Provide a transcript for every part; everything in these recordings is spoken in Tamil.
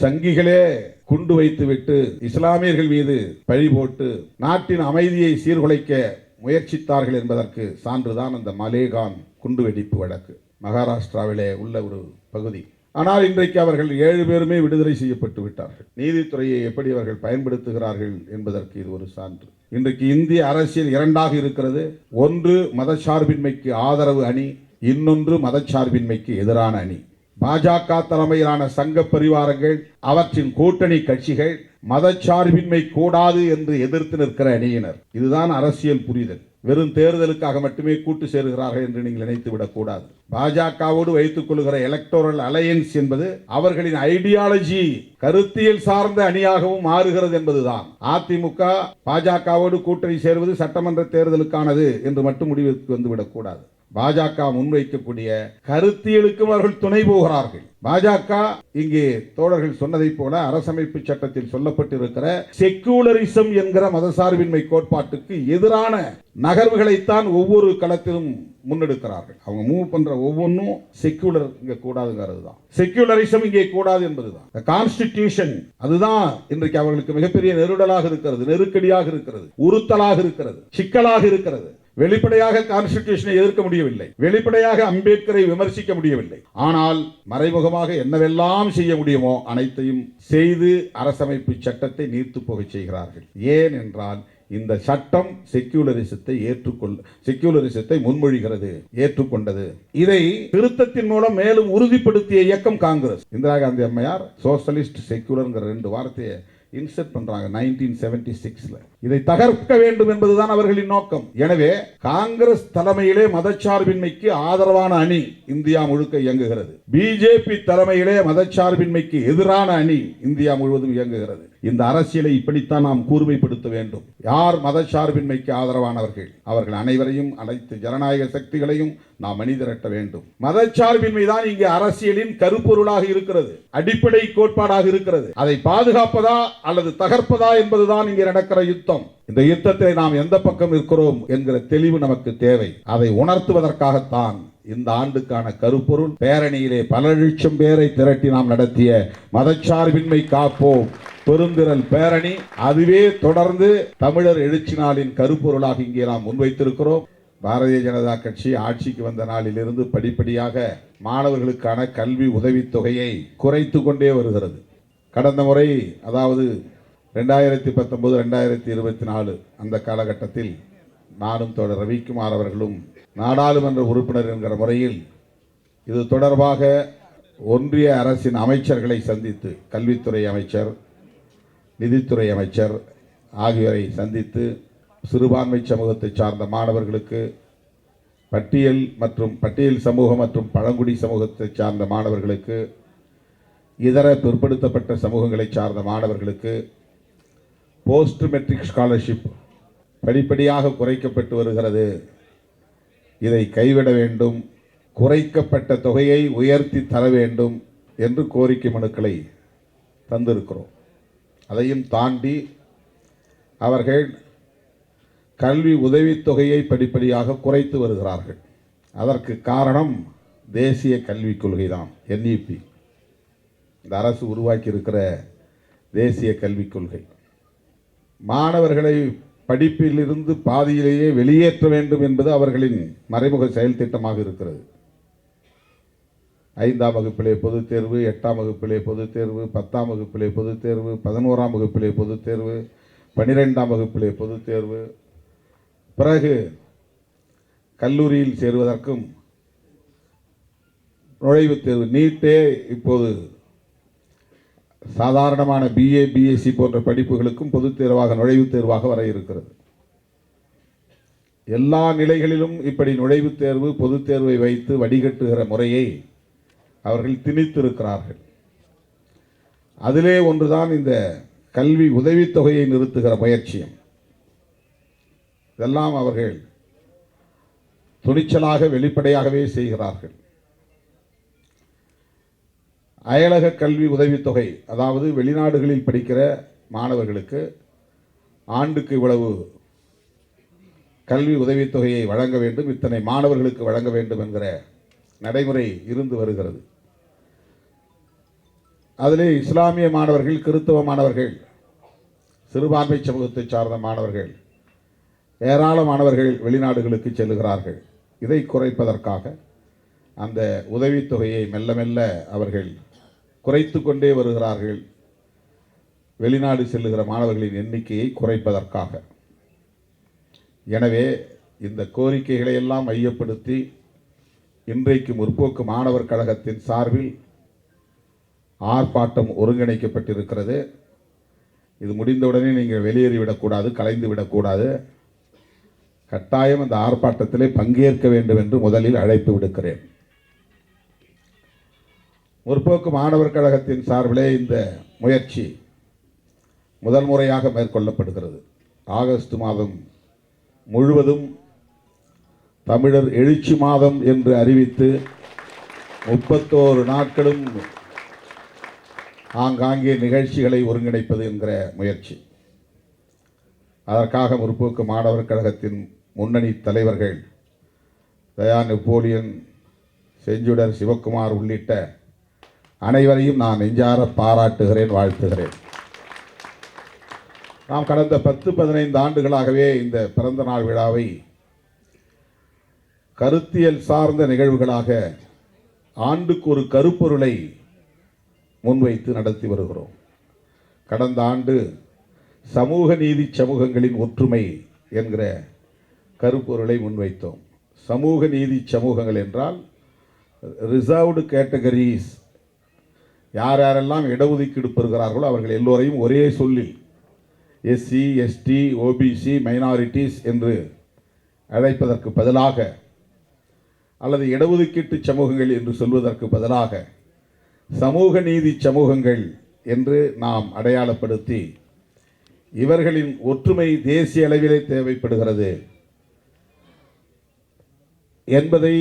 சங்கிகளே குண்டு வைத்துவிட்டு இஸ்லாமியர்கள் மீது பழி போட்டு நாட்டின் அமைதியை சீர்குலைக்க முயற்சித்தார்கள் என்பதற்கு சான்றுதான் அந்த மலேகான் குண்டுவெடிப்பு வழக்கு. மகாராஷ்டிராவிலே உள்ள ஒரு பகுதி. ஆனால் இன்றைக்கு அவர்கள் 7 பேருமே விடுதலை செய்யப்பட்டு விட்டார்கள். நீதித்துறையை எப்படி அவர்கள் பயன்படுத்துகிறார்கள் என்பதற்கு இது ஒரு சான்று. இன்றைக்கு இந்திய அரசியல் இரண்டாக இருக்கிறது. ஒன்று மதச்சார்பின்மைக்கு ஆதரவு அணி, இன்னொன்று மதச்சார்பின்மைக்கு எதிரான அணி. பாஜக தலைமையிலான சங்க பரிவாரங்கள், அவற்றின் கூட்டணி கட்சிகள் மதச்சார்பின்மை கூடாது என்று எதிர்த்து நிற்கிற அணியினர். இதுதான் அரசியல் புரிதல். வெறும் தேர்தலுக்காக மட்டுமே கூட்டு சேருகிறார்கள் என்று நீங்கள் நினைத்து விடக்கூடாது. பாஜகவோடு வைத்துக் கொள்கிற எலக்டோரல் அலையன்ஸ் என்பது அவர்களின் ஐடியாலஜி, கருத்தியல் சார்ந்த அணியாகவும் மாறுகிறது என்பதுதான். அதிமுக பாஜகவோடு கூட்டணி சேருவது சட்டமன்ற தேர்தலுக்கானது என்று மட்டும் முடிவுக்கு வந்துவிடக்கூடாது. பாஜக முன்வைக்கக்கூடிய கருத்தியலுக்கும் அவர்கள் துணை போகிறார்கள். பாஜக இங்கே தோழர்கள் சொன்னதை போல அரசமைப்பு சட்டத்தில் சொல்லப்பட்டிருக்கிற செக்குலரிசம் என்கிற மதசார்பின்மை கோட்பாட்டுக்கு எதிரான நகர்வுகளைத்தான் ஒவ்வொரு களத்திலும் முன்னெடுக்கிறார்கள். அவங்க மூவ் பண்ற ஒவ்வொன்றும் செக்குலர் இங்க கூடாதுங்கிறது தான். செக்குலரிசம் இங்கே கூடாது என்பதுதான். கான்ஸ்டிடியூஷன் அதுதான் இன்றைக்கு அவர்களுக்கு மிகப்பெரிய நெருடலாக இருக்கிறது, நெருக்கடியாக இருக்கிறது, உறுத்தலாக இருக்கிறது, சிக்கலாக இருக்கிறது. வெளிப்படையாக கான்ஸ்டிடியூஷனை எதிர்க்க முடியவில்லை, வெளிப்படையாக அம்பேத்கரை விமர்சிக்க முடியவில்லை. ஆனால் மறைமுகமாக என்னவெல்லாம் செய்ய முடியுமோ அனைத்தையும் செய்து அரசமைப்பு சட்டத்தை நீர்த்து போக செய்கிறார்கள். ஏன் என்றால் இந்த சட்டம் செக்யூலரிசத்தை முன்மொழிகிறது, ஏற்றுக்கொண்டது. இதை திருத்தத்தின் மூலம் மேலும் உறுதிப்படுத்திய இயக்கம் காங்கிரஸ். இந்திரா காந்தி அம்மையார் சோசலிஸ்ட் செக்யூலர்ங்கிற 2 வார்த்தையை இன்செர்ட் பண்றாங்க 1976ல. இதை தகர்க்க வேண்டும் என்பதுதான் அவர்களின் நோக்கம். எனவே காங்கிரஸ் தலைமையிலே மதச்சார்பின்மைக்கு ஆதரவான அணி இந்தியா முழுக்க இயங்குகிறது. பிஜேபி தலைமையிலே மதச்சார்பின்மைக்கு எதிரான அணி இந்தியா முழுவதும் இயங்குகிறது. இந்த அரசியலை இப்படித்தான் நாம் கூர்மைப்படுத்த வேண்டும். யார் மதச்சார்பின்மைக்கு ஆதரவானவர்கள், அவர்கள் அனைவரையும், அனைத்து ஜனநாயக சக்திகளையும் நாம் அணிதிரட்ட வேண்டும். மதச்சார்பின்மை தான் இங்கே அரசியலின் கருப்பொருளாக இருக்கிறது, அடிப்படை கோட்பாடாக இருக்கிறது. அதை பாதுகாப்பதா அல்லது தகர்ப்பதா என்பதுதான் இங்கே நடக்கிற யுத்தம். இந்த யுத்தத்தை நாம் எந்த பக்கம் இருக்கிறோம் என்கிற தெளிவு நமக்கு தேவை. அதை உணர்த்துவதற்காகத்தான் இந்த ஆண்டுக்கான கருப்பொருள் பேரணியிலே பல லட்சம் பேரை திரட்டி நாம் நடத்திய மதச்சார்பின்மை காப்போம் பெருந்திரள் பேரணி. அதுவே தொடர்ந்து தமிழர் எழுச்சி நாளின் கருப்பொருளாக இங்கே நாம் முன்வைத்திருக்கிறோம். பாரதிய ஜனதா கட்சி ஆட்சிக்கு வந்த நாளிலிருந்து படிப்படியாக மாணவர்களுக்கான கல்வி உதவித்தொகையை குறைத்து கொண்டே வருகிறது. கடந்த முறை, அதாவது 2019-2024 அந்த காலகட்டத்தில் நானும் தோழர் ரவிக்குமார் அவர்களும் நாடாளுமன்ற உறுப்பினர் என்கிற முறையில் இது தொடர்பாக ஒன்றிய அரசின் அமைச்சர்களை சந்தித்து, கல்வித்துறை அமைச்சர், நிதித்துறை அமைச்சர் ஆகியோரை சந்தித்து சிறுபான்மை சமூகத்தை சார்ந்த மாணவர்களுக்கு, பட்டியல் சமூகம் மற்றும் பழங்குடி சமூகத்தை சார்ந்த மாணவர்களுக்கு, இதர பிற்படுத்தப்பட்ட சமூகங்களை சார்ந்த மாணவர்களுக்கு போஸ்ட் மெட்ரிக் ஸ்காலர்ஷிப் படிப்படியாக குறைக்கப்பட்டு வருகிறது. இதை கைவிட வேண்டும், குறைக்கப்பட்ட தொகையை உயர்த்தி தர வேண்டும் என்று கோரிக்கை மனுக்களை தந்திருக்கிறோம். அதையும் தாண்டி அவர்கள் கல்வி உதவித்தொகையை படிப்படியாக குறைத்து வருகிறார்கள். அதற்கு காரணம் தேசிய கல்விக் கொள்கை தான், NEP. இந்த அரசு உருவாக்கி இருக்கிற தேசிய கல்விக் கொள்கை மாணவர்களை படிப்பிலிருந்து பாதியிலேயே வெளியேற்ற வேண்டும் என்பது அவர்களின் மறைமுக செயல் திட்டமாக இருக்கிறது. 5ஆம் வகுப்பிலே பொதுத் தேர்வு, 8ஆம் வகுப்பிலே பொதுத் தேர்வு, 10ஆம் வகுப்பிலே பொதுத் தேர்வு, 11ஆம் வகுப்பிலே பொதுத் தேர்வு, 12ஆம் வகுப்பிலே பொதுத் தேர்வு, பிறகு கல்லூரியில் சேருவதற்கும் நுழைவுத் தேர்வு. நீட்டே இப்போது சாதாரணமான BA, BSc போன்ற படிப்புகளுக்கும் பொதுத் தேர்வாக, நுழைவுத் தேர்வாக வர இருக்கிறது. எல்லா நிலைகளிலும் இப்படி நுழைவுத் தேர்வு, பொதுத் தேர்வை வைத்து வடிகட்டுகிற முறையை அவர்கள் திணித்திருக்கிறார்கள். அதிலே ஒன்றுதான் இந்த கல்வி உதவித்தொகையை நிறுத்துகிற முயற்சியும். இதெல்லாம் அவர்கள் துணிச்சலாக வெளிப்படையாகவே செய்கிறார்கள். அயலக கல்வி உதவித்தொகை, அதாவது வெளிநாடுகளில் படிக்கிற மாணவர்களுக்கு ஆண்டுக்கு இவ்வளவு கல்வி உதவித்தொகையை வழங்க வேண்டும், இத்தனை மாணவர்களுக்கு வழங்க வேண்டும் என்கிற நடைமுறை இருந்து வருகிறது. அதிலே இஸ்லாமிய மாணவர்கள், கிறிஸ்தவ மாணவர்கள், சிறுபான்மை சமூகத்தை சார்ந்த மாணவர்கள், ஏராளமானவர்கள் வெளிநாடுகளுக்கு செல்லுகிறார்கள். இதை குறைப்பதற்காக அந்த உதவித்தொகையை மெல்ல மெல்ல அவர்கள் குறைத்து கொண்டே வருகிறார்கள். வெளிநாடு செல்லுகிற மாணவர்களின் எண்ணிக்கையை குறைப்பதற்காக. எனவே இந்த கோரிக்கைகளை எல்லாம் மையப்படுத்தி இன்றைக்கு முற்போக்கு மாணவர் கழகத்தின் சார்பில் ஆர்ப்பாட்டம் ஒருங்கிணைக்கப்பட்டிருக்கிறது. இது முடிந்தவுடனே நீங்கள் வெளியேறிவிடக்கூடாது, கலைந்து விடக்கூடாது. கட்டாயம் அந்த ஆர்ப்பாட்டத்திலே பங்கேற்க வேண்டும் என்று முதலில் அழைப்பு விடுக்கிறேன். முற்போக்கு மாணவர் கழகத்தின் சார்பிலே இந்த முயற்சி முதல் முறையாக மேற்கொள்ளப்படுகிறது. ஆகஸ்ட் மாதம் முழுவதும் தமிழர் எழுச்சி மாதம் என்று அறிவித்து 31 நாட்களும் ஆங்காங்கே நிகழ்ச்சிகளை ஒருங்கிணைப்பது என்கிற முயற்சி. அதற்காக முற்போக்கு மாணவர் கழகத்தின் முன்னணி தலைவர்கள் தயா நெப்போலியன், செஞ்சுடர் சிவக்குமார் உள்ளிட்ட அனைவரையும் நான் நெஞ்சார பாராட்டுகிறேன், வாழ்த்துகிறேன். நாம் கடந்த 10-15 ஆண்டுகளாகவே இந்த பிறந்த நாள் விழாவை கருத்தியல் சார்ந்த நிகழ்வுகளாக ஆண்டுக்கு ஒரு கருப்பொருளை முன்வைத்து நடத்தி வருகிறோம். கடந்த ஆண்டு சமூக நீதி சமூகங்களின் ஒற்றுமை என்கிற கருப்பொருளை முன்வைத்தோம். சமூக நீதி சமூகங்கள் என்றால் ரிசர்வ்டு கேட்டகரிஸ், யார் யாரெல்லாம் இடஒதுக்கீடு பெறுகிறார்களோ அவர்கள் எல்லோரையும் ஒரே சொல்லில் எஸ்சி, எஸ்டி, ஓபிசி, மைனாரிட்டிஸ் என்று அழைப்பதற்கு பதிலாக, அல்லது இடஒதுக்கீட்டு சமூகங்கள் என்று சொல்வதற்கு பதிலாக சமூக நீதி சமூகங்கள் என்று நாம் அடையாளப்படுத்தி இவர்களின் ஒற்றுமை தேசிய அளவிலே தேவைப்படுகிறது என்பதை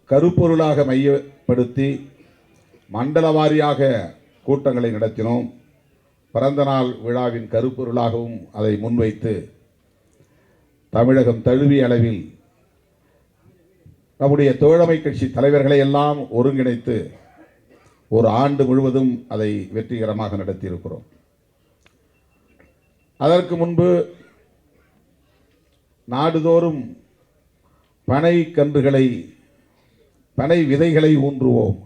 கருப்பொருளாக மையப்படுத்தி மண்டல வாரியாக கூட்டங்களை நடத்தினோம். பிறந்தநாள் விழாவின் கருப்பொருளாகவும் அதை முன்வைத்து தமிழகம் தழுவிய அளவில் நம்முடைய தோழமை கட்சி தலைவர்களை எல்லாம் ஒருங்கிணைத்து ஒரு ஆண்டு முழுவதும் அதை வெற்றிகரமாக நடத்தியிருக்கிறோம். அதற்கு முன்பு நாடுதோறும் பனை கன்றுகளை, பனை விதைகளை ஊன்றுவோம்,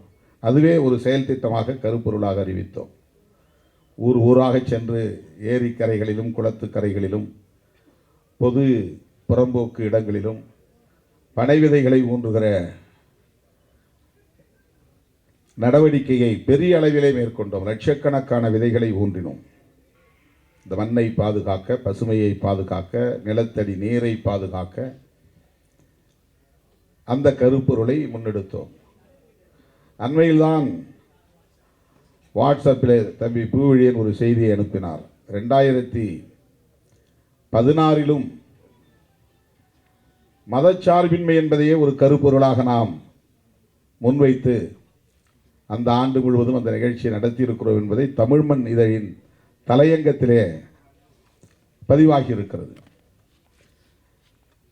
அதுவே ஒரு செயல் திட்டமாக கருப்பொருளாக அறிவித்தோம். ஊர் ஊராக சென்று ஏரிக்கரைகளிலும் குளத்துக்கரைகளிலும் பொது புறம்போக்கு இடங்களிலும் பனை விதைகளை ஊன்றுகிற நடவடிக்கையை பெரிய அளவிலே மேற்கொண்டோம். லட்சக்கணக்கான விதைகளை ஊன்றினோம். இந்த மண்ணை பாதுகாக்க, பசுமையை பாதுகாக்க, நிலத்தடி நீரை பாதுகாக்க அந்த கருப்பொருளை முன்னெடுத்தோம். அண்மையில்தான் வாட்ஸ்அப்பில் தம்பி பூவழியன் ஒரு செய்தியை அனுப்பினார். 2016 மதச்சார்பின்மை என்பதையே ஒரு கருப்பொருளாக நாம் முன்வைத்து அந்த ஆண்டு முழுவதும் அந்த நிகழ்ச்சியை நடத்தியிருக்கிறோம் என்பதை தமிழ்மண் இதழின் தலையங்கத்திலே பதிவாகி இருக்கிறது.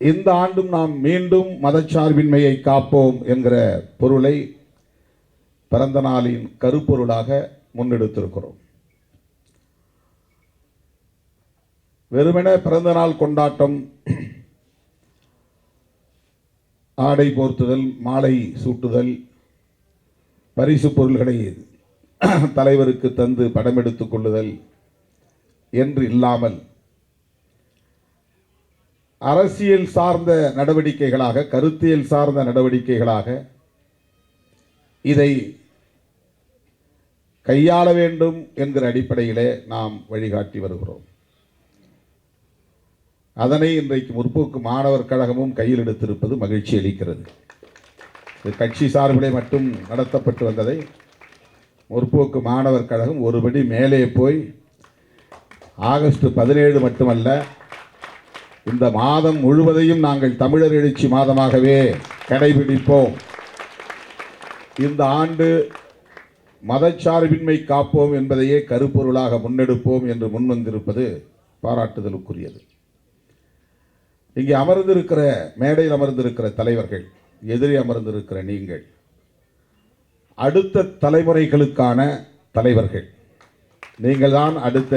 இந்த ஆண்டும் நாம் மீண்டும் மதச்சார்பின்மையை காப்போம் என்கிற பொருளை பிறந்த நாளின் கருப்பொருளாக முன்னெடுத்திருக்கிறோம். வெறுமென பிறந்த நாள் கொண்டாட்டம், ஆடை போர்த்துதல், மாலை சூட்டுதல், பரிசு பொருள்களை தலைவருக்கு தந்து படம் எடுத்துக் கொள்ளுதல் என்று இல்லாமல் அரசியல் சார்ந்த நடவடிக்கைகளாக, கருத்தியல் சார்ந்த நடவடிக்கைகளாக இதை கையாள வேண்டும் என்கிற அடிப்படையிலே நாம் வழிகாட்டி வருகிறோம். அதனை இன்றைக்கு முற்போக்கு மாணவர் கழகமும் கையில் எடுத்திருப்பது மகிழ்ச்சி அளிக்கிறது. இது கட்சி சார்பிலே மட்டும் நடத்தப்பட்டு வந்ததை முற்போக்கு மாணவர் கழகம் ஒருபடி மேலே போய் ஆகஸ்ட் 17 மட்டுமல்ல, இந்த மாதம் முழுவதையும் நாங்கள் தமிழர் எழுச்சி மாதமாகவே கடைபிடிப்போம். இந்த ஆண்டு மதச்சார்பின்மை காப்போம் என்பதையே கருப்பொருளாக முன்னெடுப்போம் என்று முன்வந்திருப்பது பாராட்டுதலுக்குரியது. இங்கே அமர்ந்திருக்கிற, மேடையில் அமர்ந்திருக்கிற தலைவர்கள், எதிரே அமர்ந்திருக்கிற நீங்கள், அடுத்த தலைமுறைகளுக்கான தலைவர்கள். நீங்கள் தான் அடுத்த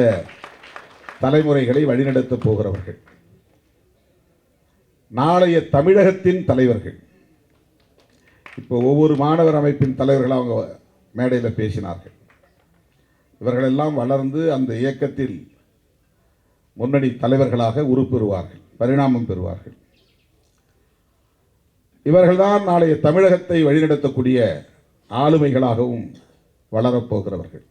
தலைமுறைகளை வழிநடத்தப் போகிறவர்கள். நாளைய தமிழகத்தின் தலைவர்கள். இப்போ ஒவ்வொரு மாணவர் அமைப்பின் தலைவர்கள் அவங்க மேடையில் பேசினார்கள். இவர்களெல்லாம் வளர்ந்து அந்த இயக்கத்தில் முன்னணி தலைவர்களாக உருப்பெறுவார்கள், பரிணாமம் பெறுவார்கள். இவர்கள்தான் நாளைய தமிழகத்தை வழிநடத்தக்கூடிய ஆளுமைகளாகவும் வளரப்போகிறவர்கள்.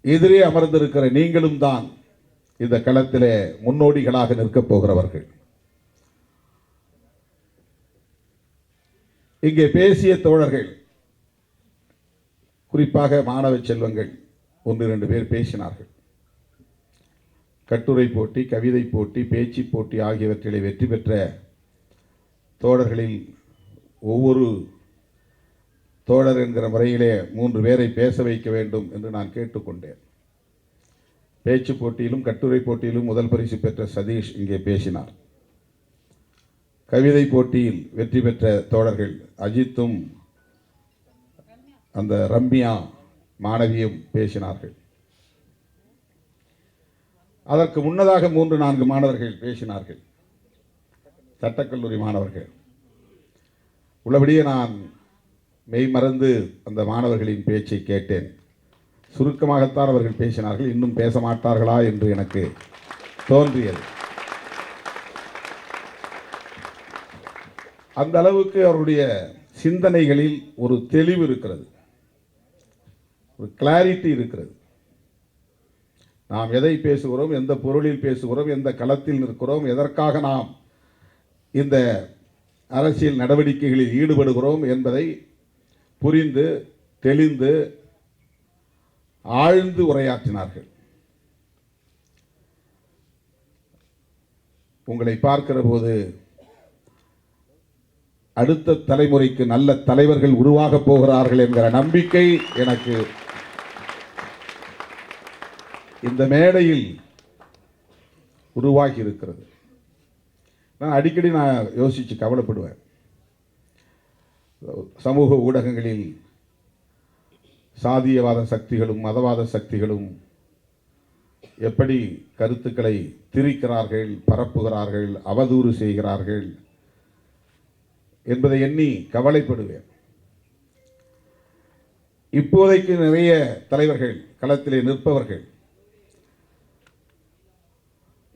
எதிரே அமர்ந்திருக்கிற நீங்களும் தான் இந்த களத்திலே முன்னோடிகளாக நிற்கப் போகிறவர்கள். இங்கே பேசிய தோழர்கள், குறிப்பாக மாணவ செல்வங்கள் 1-2 பேர் பேசினார்கள். கட்டுரை போட்டி, கவிதை போட்டி, பேச்சு போட்டி ஆகியவற்றிலே வெற்றி பெற்ற தோழர்களில் ஒவ்வொரு தோழர் என்கிற முறையிலே 3 பேரை பேச வைக்க வேண்டும் என்று நான் கேட்டுக்கொண்டேன். பேச்சு போட்டியிலும் கட்டுரை போட்டியிலும் முதல் பரிசு பெற்ற சதீஷ் இங்கே பேசினார். கவிதை போட்டியில் வெற்றி பெற்ற தோழர்கள் அஜித்தும் அந்த ரம்யா மாணவியும் பேசினார்கள். அதற்கு முன்னதாக 3-4 மாணவர்கள் பேசினார்கள், சட்டக்கல்லூரி மாணவர்கள். உள்ளபடியே நான் மெய்மறந்து அந்த மாணவர்களின் பேச்சை கேட்டேன். சுருக்கமாகத்தான் அவர்கள் பேசினார்கள், இன்னும் பேச மாட்டார்களா என்று எனக்கு தோன்றியது. அந்த அளவுக்கு அவருடைய சிந்தனைகளில் ஒரு தெளிவு இருக்கிறது, ஒரு கிளாரிட்டி இருக்கிறது. நாம் எதை பேசுகிறோம், எந்த பொருளில் பேசுகிறோம், எந்த களத்தில் நிற்கிறோம், எதற்காக நாம் இந்த அரசியல் நடவடிக்கைகளில் ஈடுபடுகிறோம் என்பதை புரிந்து தெளிந்து ஆழ்ந்து உரையாற்றினார்கள். உங்களை பார்க்கிற போது அடுத்த தலைமுறைக்கு நல்ல தலைவர்கள் உருவாகப் போகிறார்கள் என்கிற நம்பிக்கை எனக்கு இந்த மேடையில் உருவாகி இருக்கிறது. நான் அடிக்கடி யோசிச்சு கவலைப்படுவேன். சமூக ஊடகங்களில் சாதியவாத சக்திகளும் மதவாத சக்திகளும் எப்படி கருத்துக்களை திரிக்கிறார்கள், பரப்புகிறார்கள், அவதூறு செய்கிறார்கள் என்பதை எண்ணி கவலைப்படுவேன். இப்போதைக்கு நிறைய தலைவர்கள் களத்திலே நிற்பவர்கள்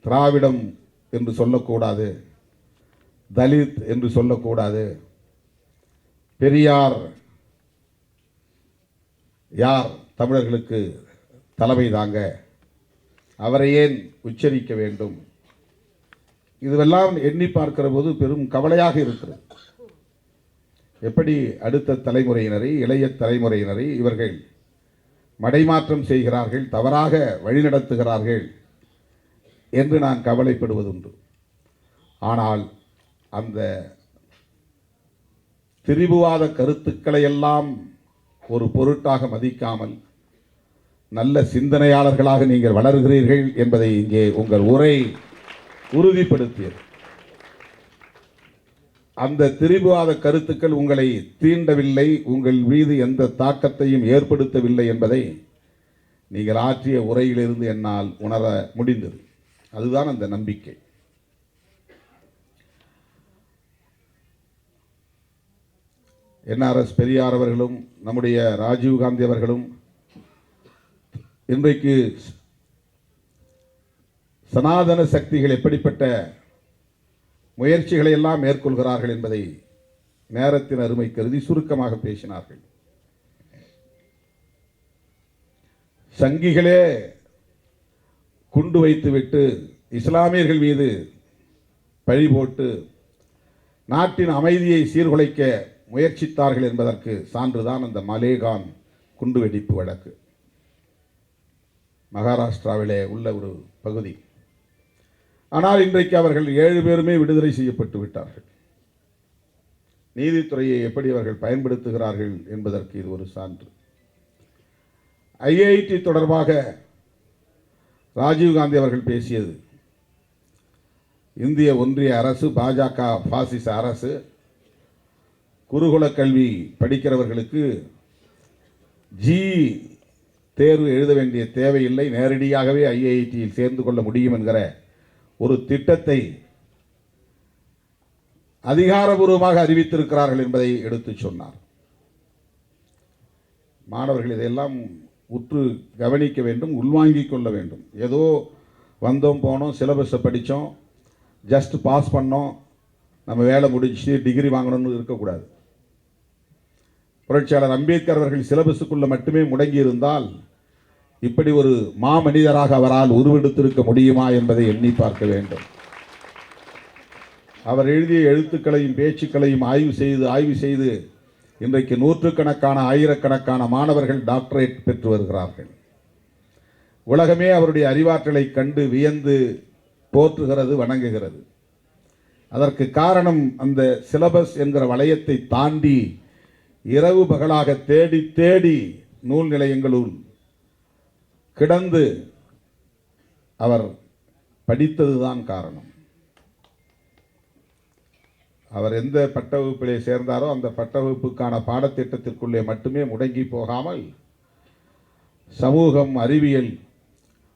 திராவிடம் என்று சொல்லக்கூடாது, தலித் என்று சொல்லக்கூடாது, பெரியார் யார் தமிழர்களுக்கு தலைமை தாங்க, அவரை ஏன் உச்சரிக்க வேண்டும், இதுவெல்லாம் எண்ணி பார்க்கிற போது பெரும் கவலையாக இருக்கிறது. எப்படி அடுத்த தலைமுறையினரை, இளைய தலைமுறையினரை இவர்கள் மடைமாற்றம் செய்கிறார்கள், தவறாக வழிநடத்துகிறார்கள் என்று நான் கவலைப்படுவதுண்டு. ஆனால் அந்த திரிபுவாத கருத்துக்களை எல்லாம் ஒரு பொருட்டாக மதிக்காமல் நல்ல சிந்தனையாளர்களாக நீங்கள் வளர்கிறீர்கள் என்பதை இங்கே உங்கள் உரை உறுதிப்படுத்தியது. அந்த திரிபுவாத கருத்துக்கள் உங்களை தீண்டவில்லை, உங்கள் மீது எந்த தாக்கத்தையும் ஏற்படுத்தவில்லை என்பதை நீங்கள் ஆற்றிய உரையிலிருந்து என்னால் உணர முடிந்தது. அதுதான் அந்த நம்பிக்கை. NRS பெரியார் அவர்களும் நம்முடைய ராஜீவ்காந்தி அவர்களும் இன்றைக்கு சனாதன சக்திகள் எப்படிப்பட்ட முயற்சிகளை எல்லாம் மேற்கொள்கிறார்கள் என்பதை நேரத்தின் அருமை கருதி சுருக்கமாக பேசினார்கள். சங்கிகளே குண்டு வைத்துவிட்டு இஸ்லாமியர்கள் மீது பழி போட்டு நாட்டின் அமைதியை சீர்குலைக்க முயற்சித்தார்கள் என்பதற்கு சான்றுதான் அந்த மலேகான் குண்டுவெடிப்பு வழக்கு. மகாராஷ்டிராவிலே உள்ள ஒரு பகுதி. ஆனால் இன்றைக்கு அவர்கள் 7 பேருமே விடுதலை செய்யப்பட்டு விட்டார்கள். நீதித்துறையை எப்படி அவர்கள் பயன்படுத்துகிறார்கள் என்பதற்கு இது ஒரு சான்று. IIT தொடர்பாக ராஜீவ்காந்தி அவர்கள் பேசியது, இந்திய ஒன்றிய அரசு, பாஜக பாசிச அரசு குருகுல கல்வி படிக்கிறவர்களுக்கு ஜி தேர்வு எழுத வேண்டிய தேவையில்லை, நேரடியாகவே ஐஐடியில் சேர்ந்து கொள்ள முடியும் என்கிற ஒரு திட்டத்தை அதிகாரபூர்வமாக அறிவித்திருக்கிறார்கள் என்பதை எடுத்து சொன்னார். மாணவர்கள் இதையெல்லாம் உற்று கவனிக்க வேண்டும், உள்வாங்கிக் கொள்ள வேண்டும். ஏதோ வந்தோம் போனோம், சிலபஸை படித்தோம், ஜஸ்ட் பாஸ் பண்ணோம், நம்ம வேலை முடிச்சு டிகிரி வாங்கணும்னு இருக்கக்கூடாது. புரட்சியாளர் அம்பேத்கர் அவர்கள் சிலபஸுக்குள்ள மட்டுமே முடங்கி இருந்தால் இப்படி ஒரு மாமனிதராக அவரால் உருவெடுத்திருக்க முடியுமா என்பதை எண்ணி பார்க்க வேண்டும். அவர் எழுதிய எழுத்துக்களையும் பேச்சுக்களையும் ஆய்வு செய்து இன்றைக்கு நூற்றுக்கணக்கான ஆயிரக்கணக்கான மாணவர்கள் டாக்டரேட் பெற்று வருகிறார்கள். உலகமே அவருடைய அறிவாற்றலை கண்டு வியந்து போற்றுகிறது, வணங்குகிறது. அதற்கு காரணம் அந்த சிலபஸ் என்கிற வளையத்தை தாண்டி இரவு பகலாக தேடி தேடி நூல் நிலையங்களுள் கிடந்து அவர் படித்ததுதான் காரணம். அவர் எந்த பட்ட வகுப்பிலே சேர்ந்தாரோ அந்த பட்ட வகுப்புக்கான பாடத்திட்டத்திற்குள்ளே மட்டுமே முடங்கி போகாமல் சமூகம், அறிவியல்,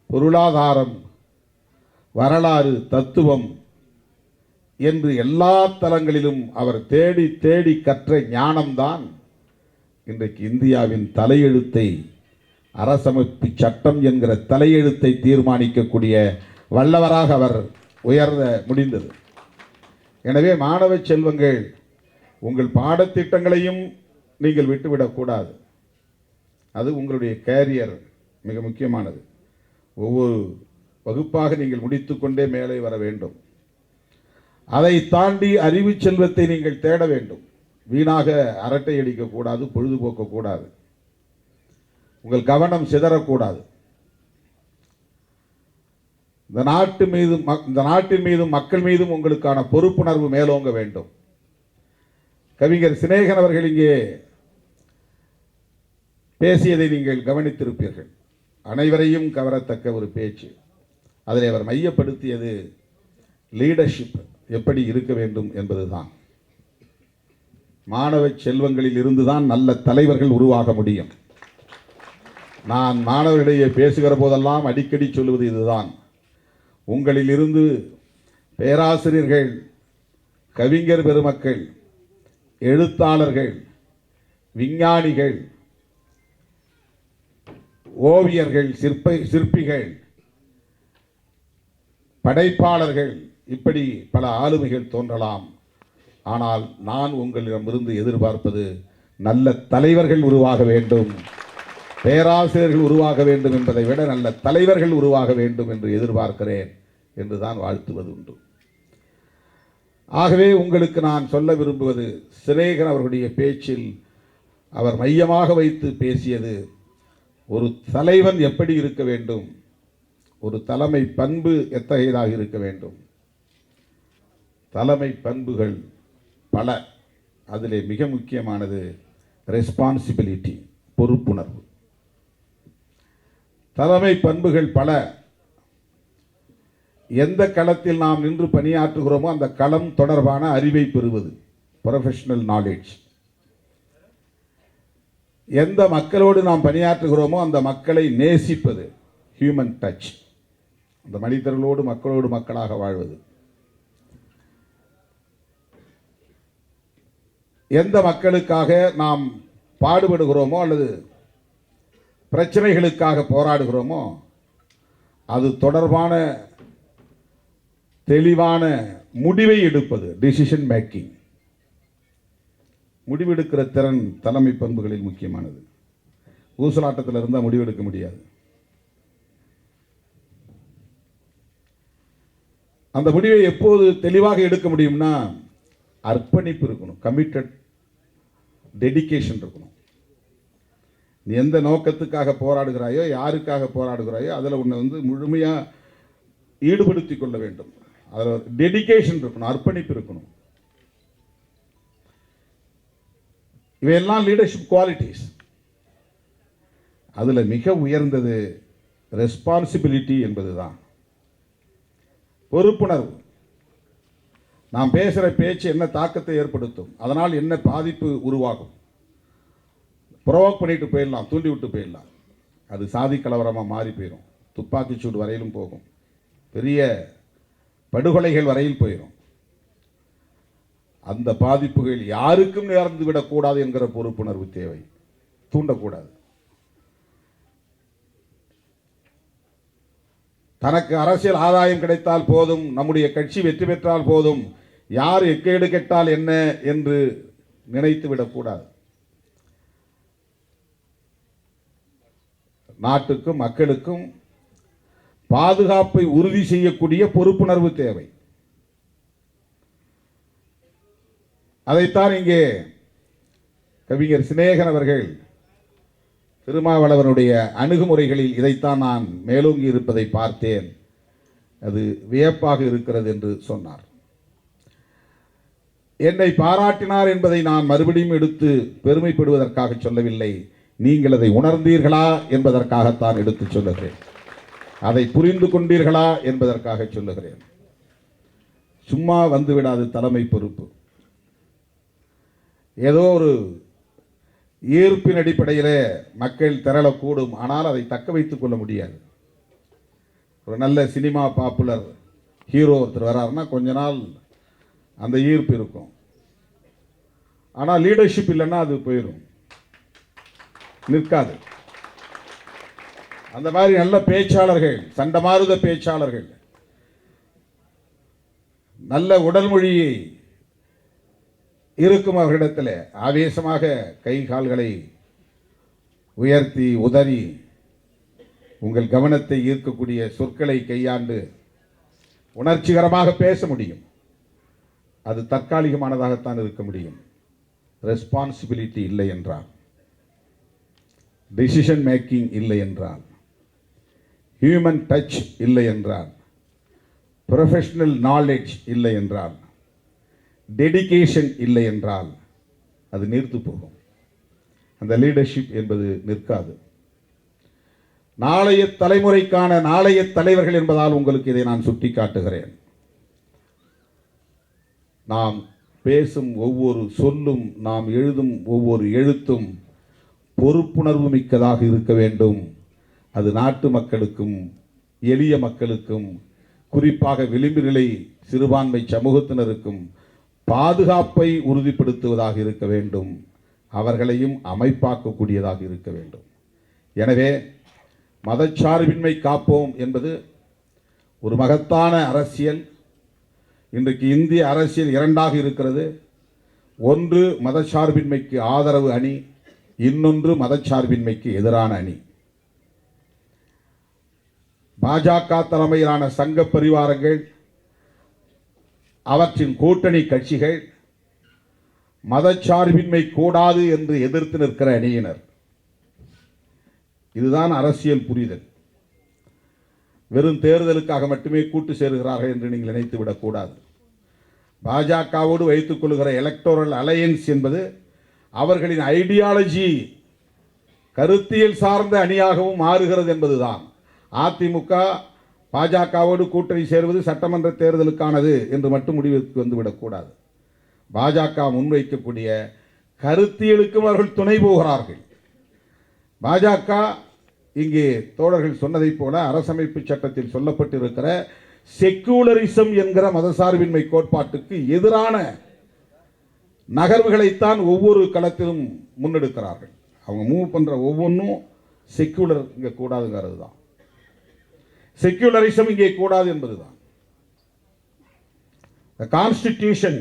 பொருளாதாரம், வரலாறு, தத்துவம் என்று எல்லா தலங்களிலும் அவர் தேடி தேடி கற்ற ஞானம்தான் இன்றைக்கு இந்தியாவின் தலையெழுத்தை, அரசமைப்பு சட்டம் என்கிற தலையெழுத்தை தீர்மானிக்கக்கூடிய வல்லவராக அவர் உயர்ந்த முடிந்தது. எனவே மாணவ செல்வங்கள், உங்கள் பாடத்திட்டங்களையும் நீங்கள் விட்டுவிடக்கூடாது. அது உங்களுடைய கேரியர் மிக முக்கியமானது. ஒவ்வொரு வகுப்பாக நீங்கள் முடித்துக்கொண்டே மேலே வர வேண்டும். அதை தாண்டி அறிவு செல்வத்தை நீங்கள் தேட வேண்டும். வீணாக அரட்டை அடிக்கக்கூடாது, பொழுதுபோக்கக்கூடாது, உங்கள் கவனம் சிதறக்கூடாது. இந்த நாட்டின் மீதும் மக்கள் மீதும் உங்களுக்கான பொறுப்புணர்வு மேலோங்க வேண்டும். கவிஞர் சினேகன் அவர்கள் இங்கே பேசியதை நீங்கள் கவனித்திருப்பீர்கள். அனைவரையும் கவரத்தக்க ஒரு பேச்சு. அதில் அவர் மையப்படுத்தியது லீடர்ஷிப் எப்படி இருக்க வேண்டும் என்பதுதான். மாணவ செல்வங்களில் இருந்துதான் நல்ல தலைவர்கள் உருவாக முடியும். நான் மாணவர்களிடையே பேசுகிற போதெல்லாம் அடிக்கடி சொல்லுவது இதுதான். உங்களில் இருந்து பேராசிரியர்கள், கவிஞர் பெருமக்கள், எழுத்தாளர்கள், விஞ்ஞானிகள், ஓவியர்கள், சிற்பிகள், படைப்பாளர்கள், இப்படி பல ஆளுமைகள் தோன்றலாம். ஆனால் நான் உங்களிடமிருந்து எதிர்பார்ப்பது நல்ல தலைவர்கள் உருவாக வேண்டும், பேராசிரியர்கள் உருவாக வேண்டும் என்பதை விட நல்ல தலைவர்கள் உருவாக வேண்டும் என்று எதிர்பார்க்கிறேன் என்று தான் வாழ்த்துவது உண்டு. ஆகவே உங்களுக்கு நான் சொல்ல விரும்புவது, சினேகன் அவர்களுடைய பேச்சில் அவர் மையமாக வைத்து பேசியது, ஒரு தலைவன் எப்படி இருக்க வேண்டும், ஒரு தலைமை பண்பு எத்தகையதாக இருக்க வேண்டும். தலைமை பண்புகள் பல, அதிலே மிக முக்கியமானது ரெஸ்பான்சிபிலிட்டி, பொறுப்புணர்வு. தலைமை பண்புகள் பல. எந்த களத்தில் நாம் நின்று பணியாற்றுகிறோமோ அந்த களம் தொடர்பான அறிவை பெறுவது, ப்ரொஃபஷனல் நாலேஜ். எந்த மக்களோடு நாம் பணியாற்றுகிறோமோ அந்த மக்களை நேசிப்பது, ஹியூமன் டச். அந்த மனிதர்களோடு மக்களோடு மக்களாக வாழ்வது. எந்த மக்களுக்காக நாம் பாடுபடுகிறோமோ அல்லது பிரச்சனைகளுக்காக போராடுகிறோமோ அது தொடர்பான தெளிவான முடிவை எடுப்பது, டிசிஷன் மேக்கிங். முடிவெடுக்கிற திறன் தலைமை பண்புகளில் முக்கியமானது. ஊசலாட்டத்தில் இருந்தால் முடிவெடுக்க முடியாது. அந்த முடிவை எப்போது தெளிவாக எடுக்க முடியும்னா, அர்ப்பணிப்பு இருக்கணும், கமிட்டட் டெடிகேஷன் இருக்கணும். நீ எந்த நோக்கத்துக்காக போராடுகிறாயோ, யாருக்காக போராடுகிறாயோ அதில் உன்னை முழுமையாக ஈடுபடுத்திக் கொள்ள வேண்டும். அதில் டெடிகேஷன் இருக்கணும், அர்ப்பணிப்பு இருக்கணும். இவையெல்லாம் லீடர்ஷிப் குவாலிட்டிஸ். அதில் மிக உயர்ந்தது ரெஸ்பான்சிபிலிட்டி என்பதுதான், பொறுப்புணர்வு. நாம் பேசுகிற பேச்சு என்ன தாக்கத்தை ஏற்படுத்தும், அதனால் என்ன பாதிப்பு உருவாகும். ப்ரொவோக் பண்ணிட்டு போயிடலாம், தூண்டி விட்டு போயிடலாம். அது சாதி கலவரமாக மாறி போயிடும், துப்பாக்கிச்சூடு வரையிலும் போகும், பெரிய படுகொலைகள் வரையில் போயிடும். அந்த பாதிப்புகள் யாருக்கும் நேர்ந்து விடக்கூடாது என்கிற பொறுப்புணர்வு தேவை. தூண்டக்கூடாது. தனக்கு அரசியல் ஆதாயம் கிடைத்தால் போதும், நம்முடைய கட்சி வெற்றி பெற்றால் போதும், யார் எக்கேடு கெட்டால் என்ன என்று நினைத்து விடக்கூடாது. நாட்டுக்கும் மக்களுக்கும் பாதுகாப்பை உறுதி செய்யக்கூடிய பொறுப்புணர்வு தேவை. அதைத்தான் இங்கே கவிஞர் சிநேகன் அவர்கள் திருமாவளவனுடைய அணுகுமுறைகளில் இதைத்தான் நான் மேலோங்கி இருப்பதை பார்த்தேன், அது வியப்பாக இருக்கிறது என்று சொன்னார். என்னை பாராட்டினார் என்பதை நான் மறுபடியும் எடுத்து பெருமைப்படுவதற்காக சொல்லவில்லை, நீங்கள் அதை உணர்ந்தீர்களா என்பதற்காகத்தான் எடுத்து சொல்லுகிறேன், அதை புரிந்து கொண்டீர்களா என்பதற்காக சொல்லுகிறேன். சும்மா வந்துவிடாது தலைமை பொறுப்பு. ஏதோ ஒரு ஈர்ப்பின் அடிப்படையில் மக்கள் திரளக்கூடும், ஆனால் அதை தக்க வைத்துக் கொள்ள முடியாது. ஒரு நல்ல சினிமா பாப்புலர் ஹீரோ ஒருத்தர் வர்றாருன்னா கொஞ்ச நாள் அந்த ஈர்ப்பு இருக்கும், ஆனால் லீடர்ஷிப் இல்லைன்னா அது போயிடும், நிற்காது. அந்த மாதிரி நல்ல பேச்சாளர்கள், சண்டமாருத பேச்சாளர்கள், நல்ல உடல் மொழியை இருக்கும் அவர்களிடத்தில் ஆவேசமாக கை கால்களை உயர்த்தி உதறி உங்கள் கவனத்தை ஈர்க்கக்கூடிய சொற்களை கையாண்டு உணர்ச்சிகரமாக பேச முடியும். அது தற்காலிகமானதாகத்தான் இருக்க முடியும். ரெஸ்பான்சிபிலிட்டி இல்லை என்றால், டிசிஷன் மேக்கிங் இல்லை என்றால், ஹியூமன் டச் இல்லை என்றால், ப்ரொஃபஷனல் நாலேஜ் இல்லை என்றால், டெடிகேஷன் இல்லை என்றால் அது நீர்த்து போகும். அந்த லீடர்ஷிப் என்பது நிற்காது. நாளைய தலைமுறைக்கான நாளைய தலைவர்கள் என்பதால் உங்களுக்கு இதை நான் சுட்டி காட்டுகிறேன். நாம் பேசும் ஒவ்வொரு சொல்லும், நாம் எழுதும் ஒவ்வொரு எழுத்தும் பொறுப்புணர்வு மிக்கதாக இருக்க வேண்டும். அது நாட்டு மக்களுக்கும் எளிய மக்களுக்கும், குறிப்பாக விளிம்பு நிலை சிறுபான்மை சமூகத்தினருக்கும் பாதுகாப்பை உறுதிப்படுத்துவதாக இருக்க வேண்டும், அவர்களையும் அமைப்பாக்கக்கூடியதாக இருக்க வேண்டும். எனவே மதச்சார்பின்மை காப்போம் என்பது ஒரு மகத்தான அரசியல். இன்றைக்கு இந்திய அரசியல் இரண்டாக இருக்கிறது. ஒன்று மதச்சார்பின்மைக்கு ஆதரவு அணி, இன்னொன்று மதச்சார்பின்மைக்கு எதிரான அணி. பாஜக தலைமையிலான சங்க பரிவாரங்கள், அவற்றின் கூட்டணி கட்சிகள் மதச்சார்பின்மை கூடாது என்று எதிர்த்து நிற்கிற அணியினர். இதுதான் அரசியல் புரிதல். வெறும் தேர்தலுக்காக மட்டுமே கூட்டு சேருகிறார்கள் என்று நீங்கள் நினைத்து விடக்கூடாது. பாஜகவோடு வைத்துக் கொள்கிற எலக்டோரல் அலையன்ஸ் என்பது அவர்களின் ஐடியாலஜி, கருத்தியல் சார்ந்த அணியாகவும் மாறுகிறது என்பதுதான். அதிமுக பாஜகவோடு கூட்டணி சேருவது சட்டமன்ற தேர்தலுக்கானது என்று மட்டும் முடிவுக்கு வந்துவிடக்கூடாது. பாஜக முன்வைக்கக்கூடிய கருத்தியலுக்கும் அவர்கள் துணை போகிறார்கள். பாஜக இங்கே தோழர்கள் சொன்னதைப் போல அரசமைப்பு சட்டத்தில் சொல்லப்பட்டிருக்கிற செக்குலரிசம் என்கிற மதசார்பின்மை கோட்பாட்டுக்கு எதிரான நகர்வுகளைத்தான் ஒவ்வொரு களத்திலும் முன்னெடுக்கிறார்கள். அவங்க மூவ் பண்ற ஒவ்வொன்றும் செக்குலர் இங்கே கூடாதுங்கிறது தான். செக்குலரிசம் இங்கே கூடாது என்பதுதான். கான்ஸ்டிடியூஷன்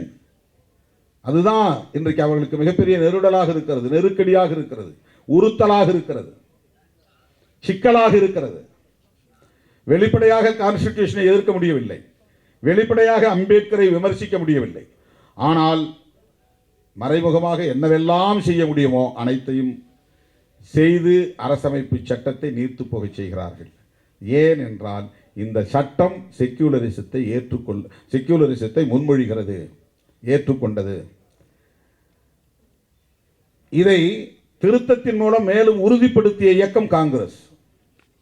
அதுதான் இன்றைக்கு அவர்களுக்கு மிகப்பெரிய நெருடலாக இருக்கிறது, நெருக்கடியாக இருக்கிறது, உறுத்தலாக இருக்கிறது, சிக்கலாக இருக்கிறது. வெளிப்படையாக கான்ஸ்டிடியூஷனை எதிர்க்க முடியவில்லை, வெளிப்படையாக அம்பேத்கரை விமர்சிக்க முடியவில்லை. ஆனால் மறைமுகமாக என்னவெல்லாம் செய்ய முடியுமோ அனைத்தையும் செய்து அரசமைப்பு சட்டத்தை நீர்த்து போக செய்கிறார்கள். ஏன் என்றால் இந்த சட்டம் செக்யூலரிசத்தை முன்மொழிகிறது, ஏற்றுக்கொண்டது. இதை திருத்தத்தின் மூலம் மேலும் உறுதிப்படுத்திய இயக்கம் காங்கிரஸ்.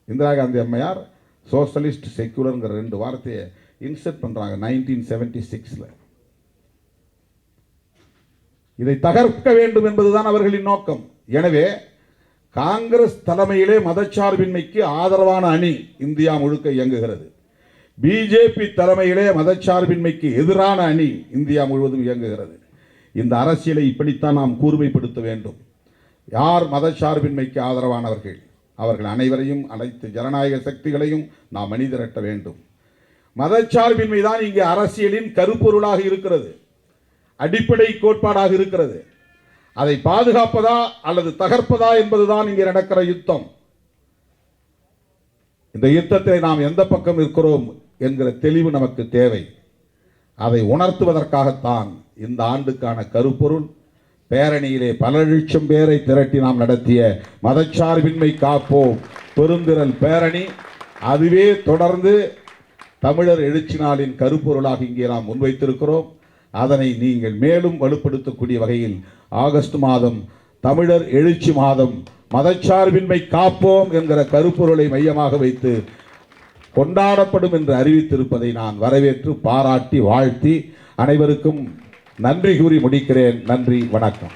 இந்திரா காந்தி அம்மையார் சோசலிஸ்ட் செக்யூலர்ங்கிற 2 வார்த்தையை இன்செர்ட் பண்றாங்க 1976. இதை தகர்க்க வேண்டும் என்பதுதான் அவர்களின் நோக்கம். எனவே காங்கிரஸ் தலைமையிலே மதச்சார்பின்மைக்கு ஆதரவான அணி இந்தியா முழுக்க இயங்குகிறது. பிஜேபி தலைமையிலே மதச்சார்பின்மைக்கு எதிரான அணி இந்தியா முழுவதும் இயங்குகிறது. இந்த அரசியலை இப்படித்தான் நாம் கூர்மைப்படுத்த வேண்டும். யார் மதச்சார்பின்மைக்கு ஆதரவானவர்கள், அவர்கள் அனைவரையும், அனைத்து ஜனநாயக சக்திகளையும் நாம் அணிதிரட்ட வேண்டும். மதச்சார்பின்மை தான் இங்கே அரசியலின் கருப்பொருளாக இருக்கிறது, அடிப்படை கோட்பாடாக இருக்கிறது. அதை பாதுகாப்பதா அல்லது தகர்ப்பதா என்பதுதான் இங்கே நடக்கிற யுத்தம். இந்த யுத்தத்தை நாம் எந்த பக்கம் இருக்கிறோம் என்கிற தெளிவு நமக்கு தேவை. அதை உணர்த்துவதற்காகத்தான் இந்த ஆண்டுக்கான கருப்பொருள் பேரணியிலே பல லட்சம் பேரை திரட்டி நாம் நடத்திய மதச்சார்பின்மை காப்போம் பெருந்திரள் பேரணி. அதுவே தொடர்ந்து தமிழர் எழுச்சி நாளின் கருப்பொருளாக இங்கே நாம் முன்வைத்திருக்கிறோம். அதனை நீங்கள் மேலும் வலுப்படுத்தக்கூடிய வகையில் ஆகஸ்ட் மாதம் தமிழர் எழுச்சி மாதம் மதச்சார்பின்மை காப்போம் என்கிற கருப்பொருளை மையமாக வைத்து கொண்டாடப்படும் என்று அறிவித்திருப்பதை நான் வரவேற்று பாராட்டி வாழ்த்தி அனைவருக்கும் நன்றி கூறி முடிக்கிறேன். நன்றி, வணக்கம்.